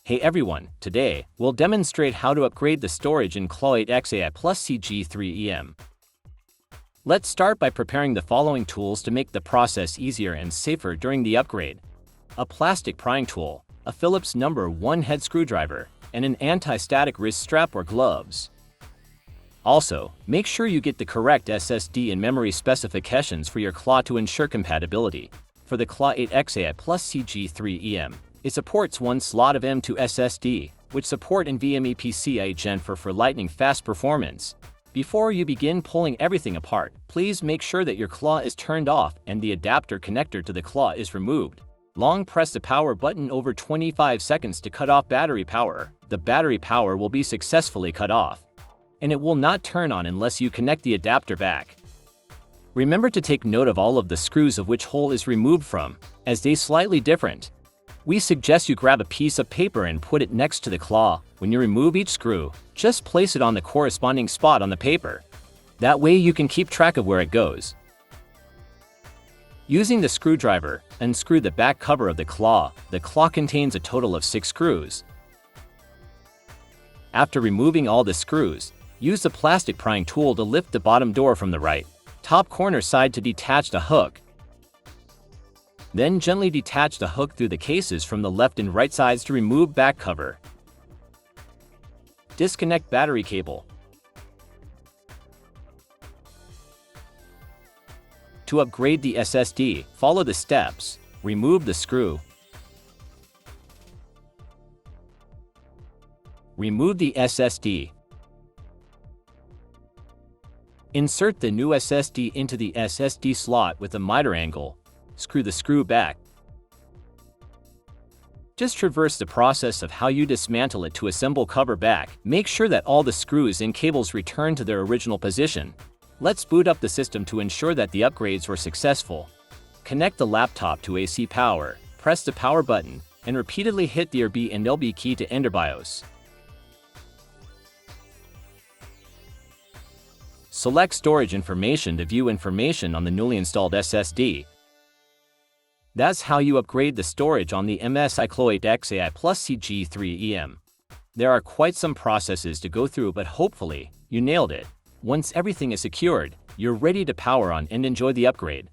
Hey everyone, today, we'll demonstrate how to upgrade the storage in Claw EX AI CG3EM. Let's start by preparing the following tools to make the process easier and safer during the upgrade. A plastic prying tool, a Phillips No. 1 head screwdriver, and an anti-static wrist strap or gloves. Also, make sure you get the correct SSD and memory specifications for your Claw to ensure compatibility. For the Claw EX AI CG3EM, it supports one slot of M2 SSD, which support NVMe PCIe Gen 4 for lightning fast performance. Before you begin pulling everything apart, please make sure that your Claw is turned off and the adapter connector to the Claw is removed. Long press the power button over 25 seconds to cut off battery power. The battery power will be successfully cut off, and it will not turn on unless you connect the adapter back. Remember to take note of all of the screws of which hole is removed from, as they slightly different. We suggest you grab a piece of paper and put it next to the Claw. When you remove each screw, just place it on the corresponding spot on the paper. That way you can keep track of where it goes. Using the screwdriver, unscrew the back cover of the Claw. The Claw contains a total of 6 screws. After removing all the screws, use the plastic prying tool to lift the bottom door from the right top corner side to detach the hook. Then gently detach the hook through the cases from the left and right sides to remove back cover. Disconnect battery cable. To upgrade the SSD, follow the steps. Remove the screw. Remove the SSD. Insert the new SSD into the SSD slot with a miter angle. Screw the screw back. Just traverse the process of how you dismantle it to assemble cover back. Make sure that all the screws and cables return to their original position. Let's boot up the system to ensure that the upgrades were successful. Connect the laptop to AC power, press the power button, and repeatedly hit the RB and LB key to enter BIOS. Select storage information to view information on the newly installed SSD. That's how you upgrade the storage on the MSI Claw EX AI CG3EM. There are quite some processes to go through, but hopefully, you nailed it. Once everything is secured, you're ready to power on and enjoy the upgrade.